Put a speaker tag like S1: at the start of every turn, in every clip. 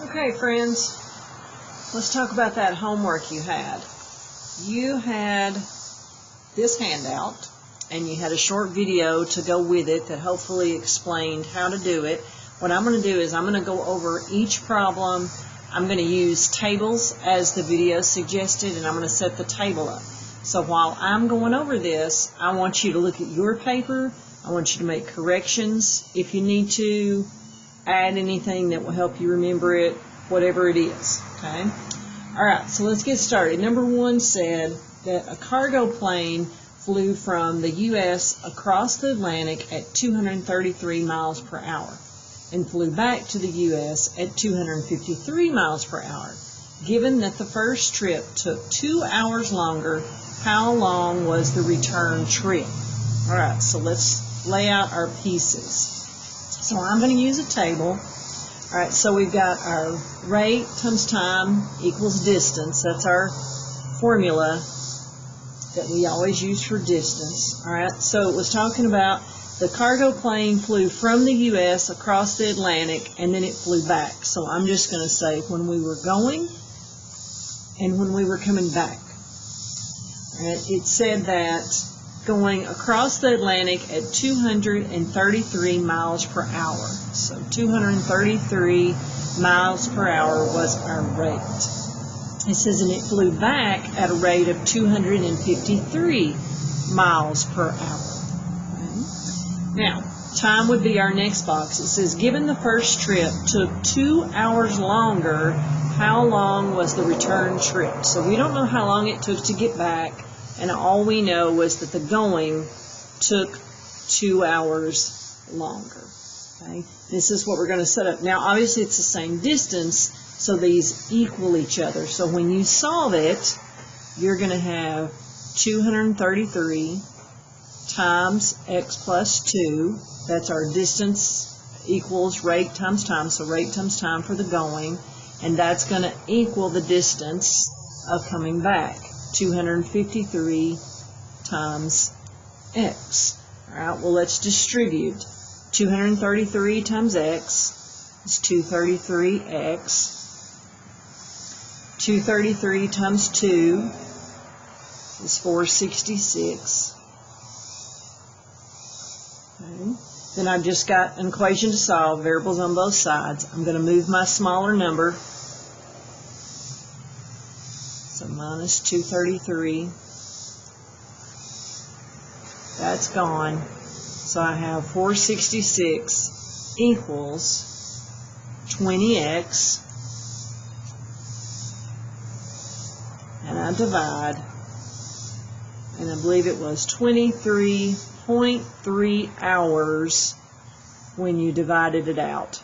S1: Okay, friends, let's talk about that homework you had. You had this handout, and you had a short video to go with it that hopefully explained how to do it. What I'm going to do is I'm going to go over each problem. I'm going to use tables as the video suggested, and I'm going to set the table up. So while I'm going over this, I want you to look at your paper. I want you to make corrections if you need to, add anything that will help you remember it, whatever it is, okay? All right, so let's get started. Number one said that a cargo plane flew from the U.S. across the Atlantic at 233 miles per hour and flew back to the U.S. at 253 miles per hour. Given that the first trip took 2 hours longer, how long was the return trip? All right, so let's lay out our pieces. So I'm going to use a table. All right, so we've got our rate times time equals distance. That's our formula that we always use for distance. All right, so it was talking about the cargo plane flew from the U.S. across the Atlantic, and then it flew back. So I'm just going to say when we were going and when we were coming back. All right, it said that going across the Atlantic at 233 miles per hour. So 233 miles per hour was our rate. It says, and it flew back at a rate of 253 miles per hour. Okay. Now, time would be our next box. It says, given the first trip took 2 hours longer, how long was the return trip? So we don't know how long it took to get back. And all we know was that the going took 2 hours longer. Okay? This is what we're going to set up. Now, obviously, it's the same distance, so these equal each other. So when you solve it, you're going to have 233 times x plus 2. That's our distance equals rate times time. So rate times time for the going. And that's going to equal the distance of coming back. 253 times x. All right, well, let's distribute. 233 times x is 233x. 233 times 2 is 466. Okay. Then I've just got an equation to solve, variables on both sides. I'm going to move my smaller number. So minus 233, that's gone. So I have 466 equals 20x, and I divide, and I believe it was 23.3 hours when you divided it out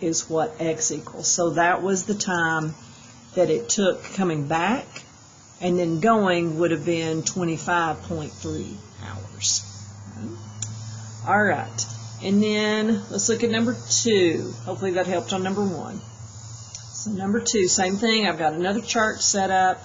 S1: is what x equals. So that was the time that it took coming back, and then going would have been 25.3 hours. Okay. All right, and then let's look at number 2. Hopefully that helped on number 1. So number 2, same thing. I've got another chart set up.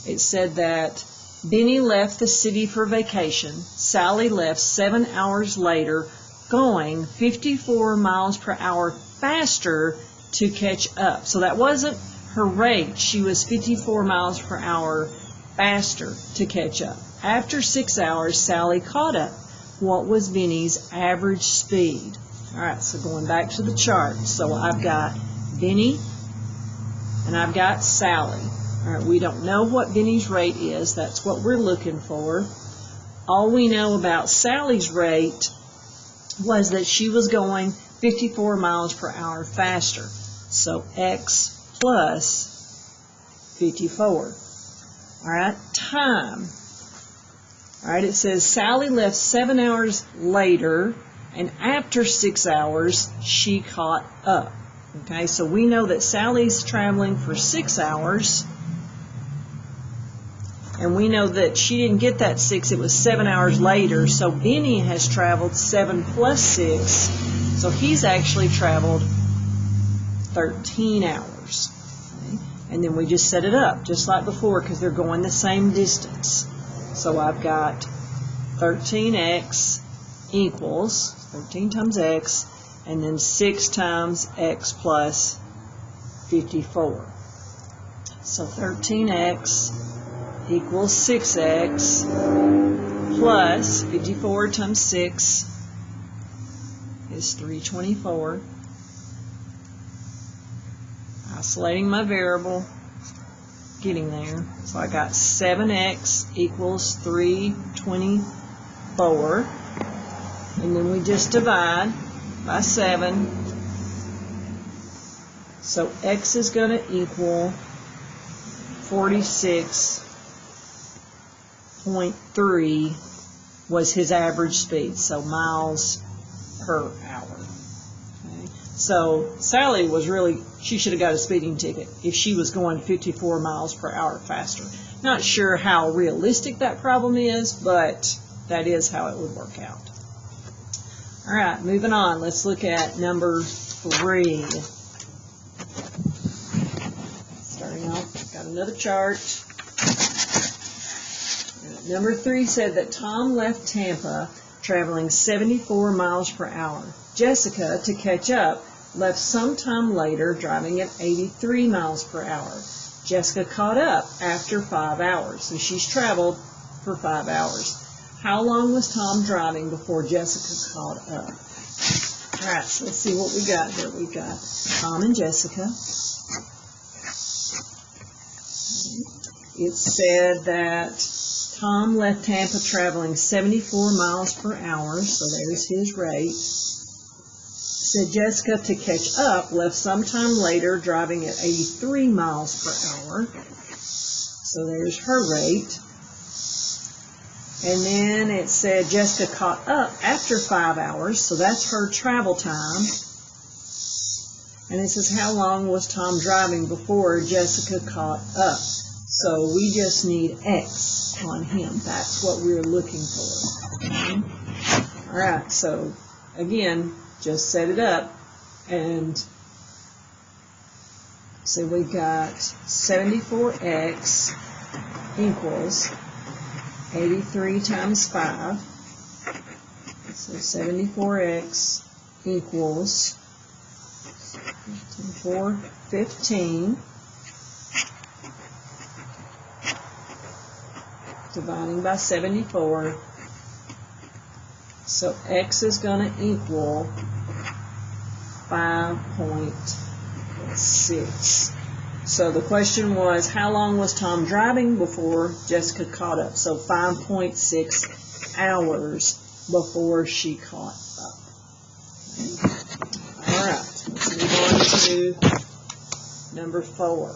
S1: It said that Benny left the city for vacation. Sally left 7 hours later, going 54 miles per hour faster to catch up. So that wasn't her rate. She was 54 miles per hour faster to catch up. After 6 hours, Sally caught up. What was Benny's average speed? All right, so going back to the chart. So I've got Benny and I've got Sally. All right, we don't know what Benny's rate is. That's what we're looking for. All we know about Sally's rate was that she was going 54 miles per hour faster. So x plus 54. All right, time. All right, it says Sally left 7 hours later, and after 6 hours, she caught up. Okay, so we know that Sally's traveling for 6 hours, and we know that she didn't get that 6, it was 7 hours later, so Benny has traveled 7 plus 6, so he's actually traveled 13 hours. Okay? And then we just set it up, just like before, because they're going the same distance. So I've got 13x equals 13 times x, and then 6 times x plus 54. So 13x equals 6x plus 54 times 6 is 324. Isolating my variable, getting there. So I got 7x equals 324. And then we just divide by 7. So x is going to equal 46.3 was his average speed, so miles per hour. Okay. So Sally was really, she should have got a speeding ticket if she was going 54 miles per hour faster. Not sure how realistic that problem is, but that is how it would work out. All right, moving on. Let's look at number 3. Starting off, got another chart. Number 3 said that Tom left Tampa traveling 74 miles per hour. Jessica, to catch up, left sometime later driving at 83 miles per hour. Jessica caught up after 5 hours, so she's traveled for 5 hours. How long was Tom driving before Jessica caught up? All right, so let's see what we got here. We've got Tom and Jessica. It said that Tom left Tampa traveling 74 miles per hour, so there's his rate. It said Jessica, to catch up, left sometime later driving at 83 miles per hour, so there's her rate. And then it said Jessica caught up after 5 hours, so that's her travel time. And it says how long was Tom driving before Jessica caught up. So we just need X on him. That's what we're looking for. Okay. All right, so again, just set it up. And so we got 74x equals 83 times 5. So 74x equals 415. Dividing by 74. So x is going to equal 5.6. So the question was, how long was Tom driving before Jessica caught up? So 5.6 hours before she caught up. Okay. All right, let's move on to number 4.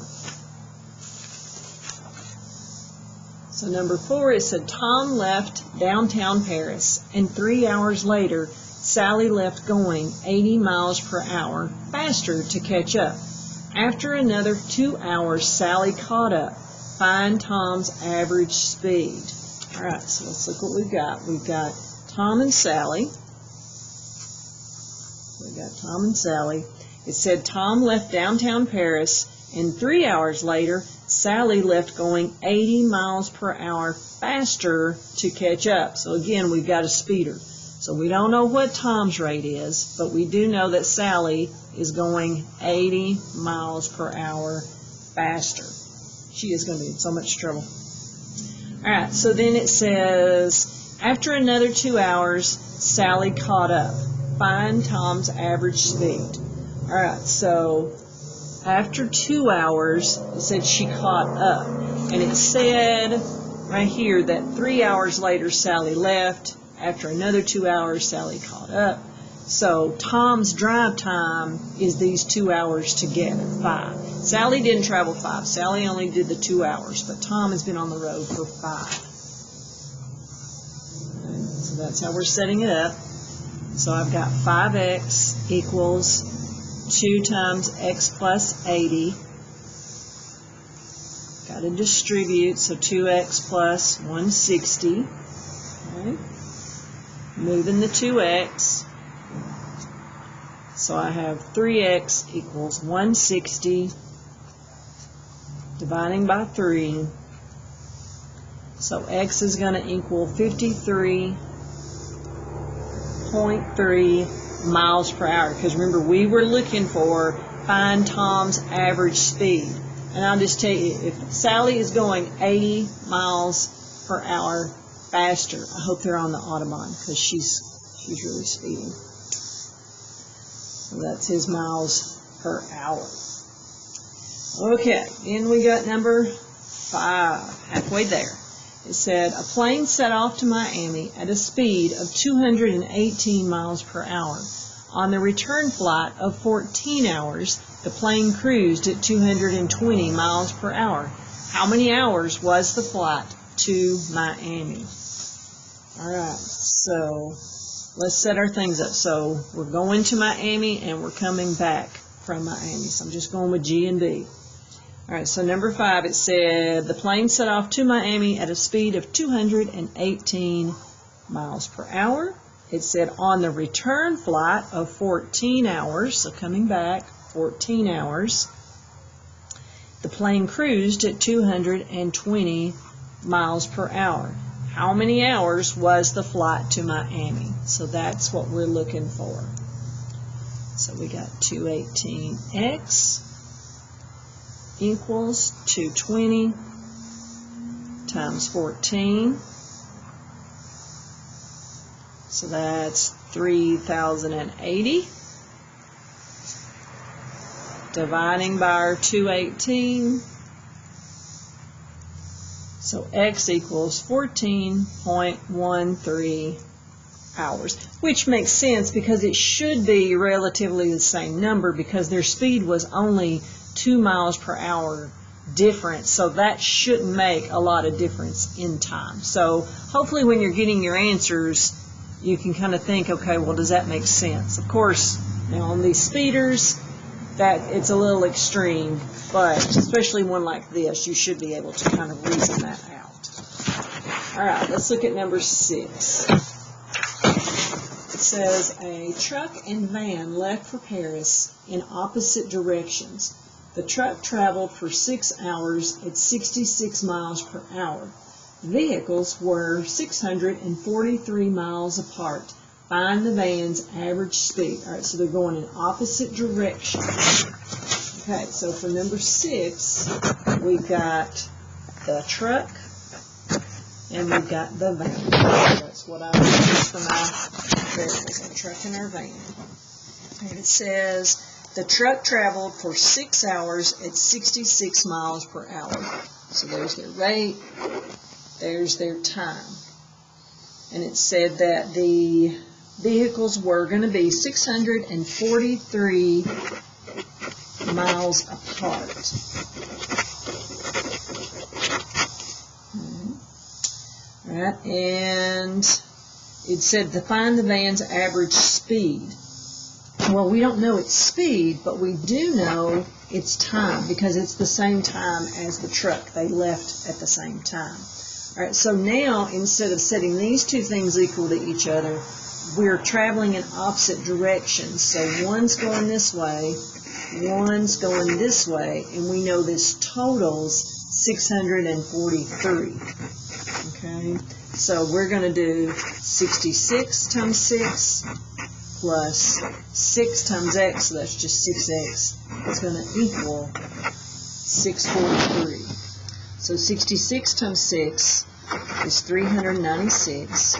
S1: So number 4, it said Tom left downtown Paris, and 3 hours later, Sally left going 80 miles per hour faster to catch up. After another 2 hours, Sally caught up. Find Tom's average speed. All right, so let's look what we've got. We've got Tom and Sally. We've got Tom and Sally. It said Tom left downtown Paris, and 3 hours later, Sally left going 80 miles per hour faster to catch up. So again, we've got a speeder. So we don't know what Tom's rate is, but we do know that Sally is going 80 miles per hour faster. She is going to be in so much trouble. All right, so then it says, after another 2 hours, Sally caught up. Find Tom's average speed. All right, so after 2 hours, it said she caught up. And it said right here that 3 hours later, Sally left. After another 2 hours, Sally caught up. So Tom's drive time is these 2 hours together, 5. Sally didn't travel 5. Sally only did the 2 hours, but Tom has been on the road for 5. Okay, so that's how we're setting it up. So I've got 5x equals 2 times x plus 80. Got to distribute, so 2x plus 160. Okay. Moving the 2x. So I have 3x equals 160. Dividing by 3. So x is going to equal 53.3 miles per hour. Because remember, we were looking for find Tom's average speed. And I'll just tell you, if Sally is going 80 miles per hour faster, I hope they're on the Autobahn, because she's really speeding. So that's his miles per hour. Okay, then we got number 5, halfway there. It said, a plane set off to Miami at a speed of 218 miles per hour. On the return flight of 14 hours, the plane cruised at 220 miles per hour. How many hours was the flight to Miami? All right, so let's set our things up. So we're going to Miami and we're coming back from Miami. So I'm just going with G and B. All right, so number 5, it said the plane set off to Miami at a speed of 218 miles per hour. It said on the return flight of 14 hours, so coming back 14 hours, the plane cruised at 220 miles per hour. How many hours was the flight to Miami? So that's what we're looking for. So we got 218x equals 220 times 14. So that's 3,080. Dividing by our 218. So x equals 14.13 hours, which makes sense because it should be relatively the same number because their speed was only 2 miles per hour difference, so that shouldn't make a lot of difference in time. So hopefully when you're getting your answers, you can kind of think, okay, well, does that make sense? Of course, now on these speeders, that it's a little extreme, but especially one like this, you should be able to kind of reason that out. All right, let's look at number 6. It says a truck and van left for Paris in opposite directions. The truck traveled for 6 hours at 66 miles per hour. Vehicles were 643 miles apart. Find the van's average speed. All right, so they're going in opposite directions. Okay, so for number 6, we've got the truck and we've got the van. That's what I use for my variables, our truck and our van. And it says the truck traveled for 6 hours at 66 miles per hour. So there's their rate, there's their time. And it said that the vehicles were going to be 643 miles apart. All right, and it said to find the van's average speed. Well, we don't know its speed, but we do know its time because it's the same time as the truck. They left at the same time. All right, so now instead of setting these two things equal to each other, we're traveling in opposite directions. So one's going this way, one's going this way, and we know this totals 643. Okay, so we're going to do 66 times 6 plus 6 times x, so that's just 6x. It's going to equal 643. So 66 times 6 is 396.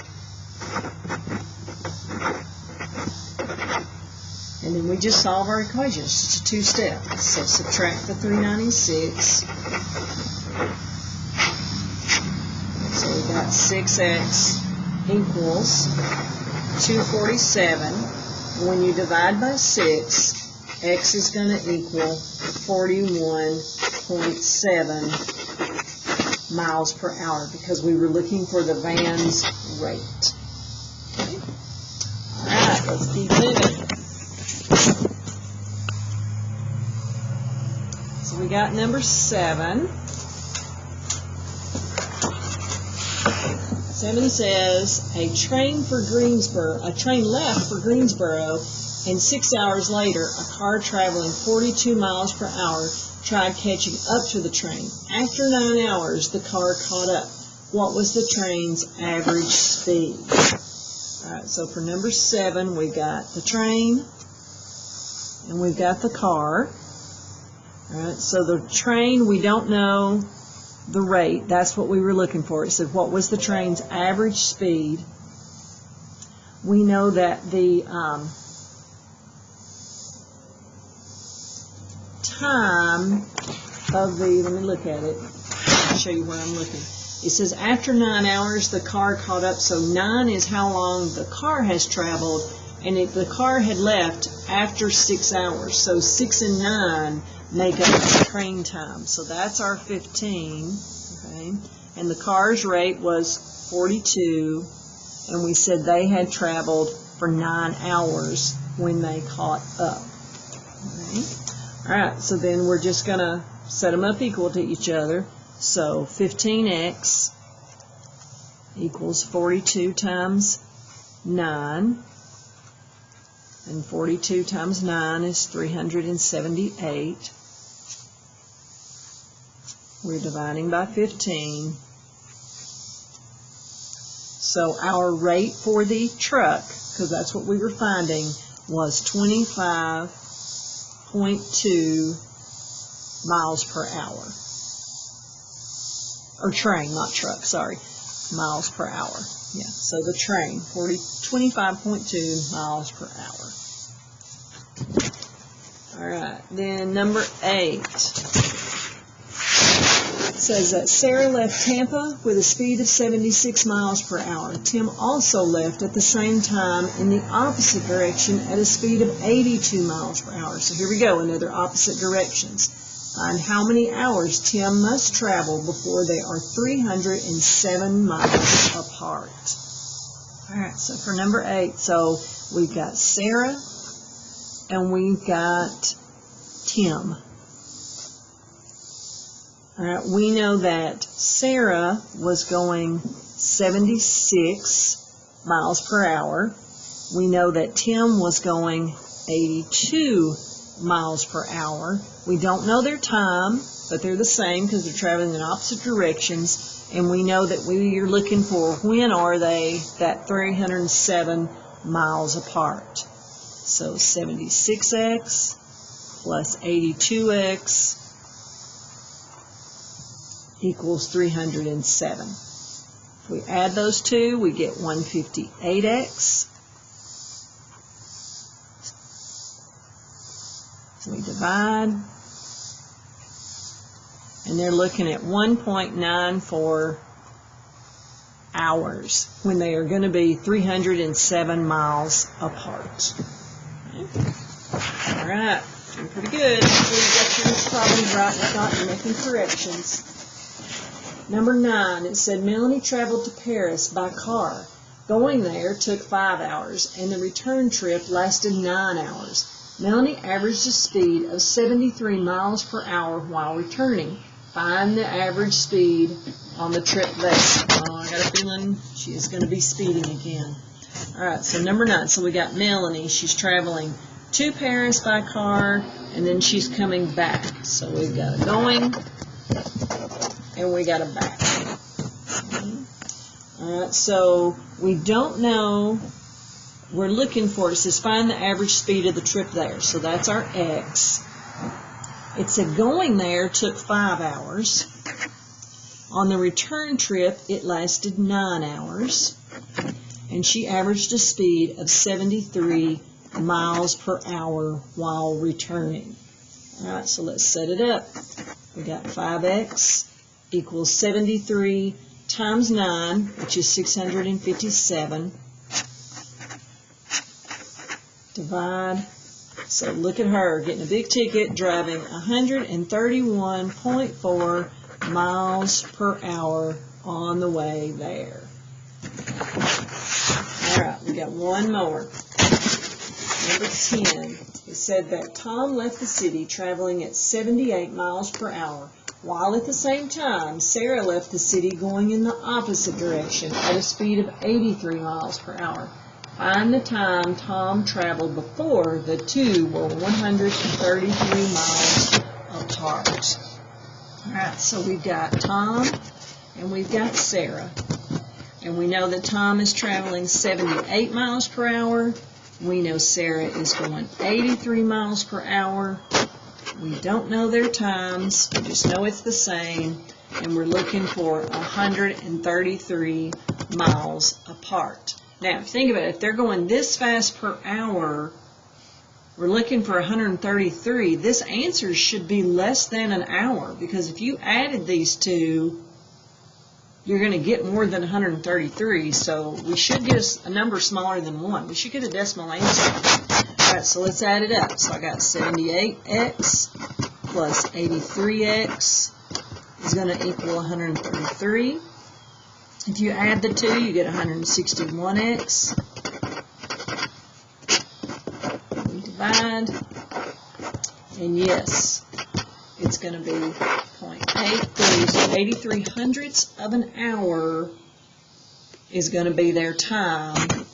S1: And then we just solve our equation. It's just a 2-step. So subtract the 396. So we got 6x equals 247. When you divide by 6, x is going to equal 41.7 miles per hour because we were looking for the van's rate. Okay. All right, let's keep moving. So we got number 7. 7 says a train left for Greensboro, and 6 hours later, a car traveling 42 miles per hour tried catching up to the train. After 9 hours, the car caught up. What was the train's average speed? All right, so for number 7, we got the train, and we've got the car. All right, so the train, we don't know the rate. That's what we were looking for. It said, what was the train's average speed? We know that the time of the, let me look at it. I'll show you where I'm looking. It says after 9 hours, the car caught up. So 9 is how long the car has traveled, and if the car had left after 6 hours. So 6 and 9 make up the train time. So that's our 15, okay? And the car's rate was 42, and we said they had traveled for 9 hours when they caught up. Okay? All right, so then we're just going to set them up equal to each other. So 15x equals 42 times 9, and 42 times 9 is 378. We're dividing by 15. So our rate for the truck, because that's what we were finding, was 25.2 miles per hour. Or train, not truck, sorry. Miles per hour. Yeah, so the train, 25.2 miles per hour. All right, then number 8. It says that Sarah left Tampa with a speed of 76 miles per hour. Tim also left at the same time in the opposite direction at a speed of 82 miles per hour. So here we go, another opposite directions. Find how many hours Tim must travel before they are 307 miles apart. All right, so for number 8, so we've got Sarah and we've got Tim. All right, we know that Sarah was going 76 miles per hour. We know that Tim was going 82 miles per hour. We don't know their time, but they're the same because they're traveling in opposite directions. And we know that we are looking for when are they that 307 miles apart. So 76x plus 82x equals 307. If we add those two, we get 158x. So we divide, and they're looking at 1.94 hours when they are going to be 307 miles apart. Okay. All right, doing pretty good. Hopefully you got your problems right and not making corrections. Number 9, it said Melanie traveled to Paris by car. Going there took 5 hours, and the return trip lasted 9 hours. Melanie averaged a speed of 73 miles per hour while returning. Find the average speed on the trip there. Oh, I got a feeling she is going to be speeding again. All right, so number 9. So we got Melanie. She's traveling to Paris by car, and then she's coming back. So we've got a going, and we got a back. All right, so we don't know. We're looking for, it says find the average speed of the trip there. So that's our x. It said going there took 5 hours. On the return trip, it lasted 9 hours. And she averaged a speed of 73 miles per hour while returning. All right, so let's set it up. We got 5x equals 73 times 9, which is 657. Divide. So look at her getting a big ticket, driving 131.4 miles per hour on the way there. All right, we got one more. Number 10. It said that Tom left the city traveling at 78 miles per hour, while at the same time Sarah left the city going in the opposite direction at a speed of 83 miles per hour. Find the time Tom traveled before the two were 133 miles apart. All right, so we've got Tom and we've got Sarah. And we know that Tom is traveling 78 miles per hour We know Sarah is going 83 miles per hour. We don't know their times. We just know it's the same. And we're looking for 133 miles apart. Now, think about it. If they're going this fast per hour, we're looking for 133. This answer should be less than an hour, because if you added these two, you're going to get more than 133. So we should get a number smaller than 1. We should get a decimal answer. All right, so let's add it up. So I got 78x plus 83x is going to equal 133. If you add the two, you get 161x. We divide, and yes, it's going to be 0.83. So 83 hundredths of an hour is going to be their time when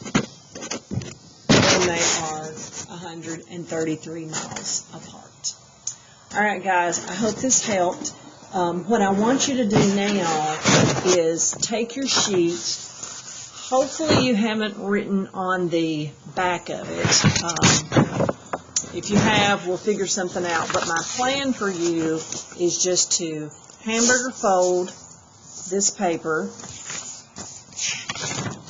S1: they are 133 miles apart. All right, guys, I hope this helped. What I want you to do now is take your sheet. Hopefully you haven't written on the back of it. If you have, we'll figure something out. But my plan for you is just to hamburger fold this paper,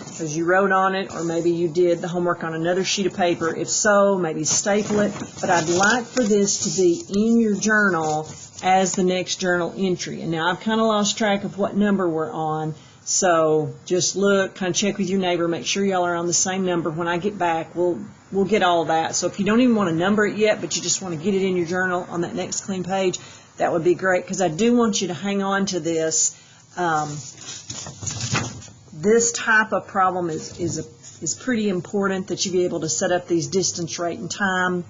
S1: because you wrote on it, or maybe you did the homework on another sheet of paper. If so, maybe staple it. But I'd like for this to be in your journal as the next journal entry. And now I've kind of lost track of what number we're on, so just look, kind of check with your neighbor, make sure y'all are on the same number. When I get back, we'll get all that. So if you don't even want to number it yet, but you just want to get it in your journal on that next clean page, that would be great, because I do want you to hang on to this. This type of problem is pretty important, that you be able to set up these distance, rate, and time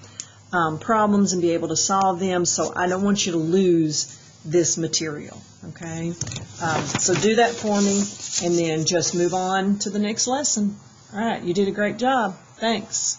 S1: problems and be able to solve them. So I don't want you to lose this material, okay? So do that for me, and then just move on to the next lesson. All right, you did a great job. Thanks.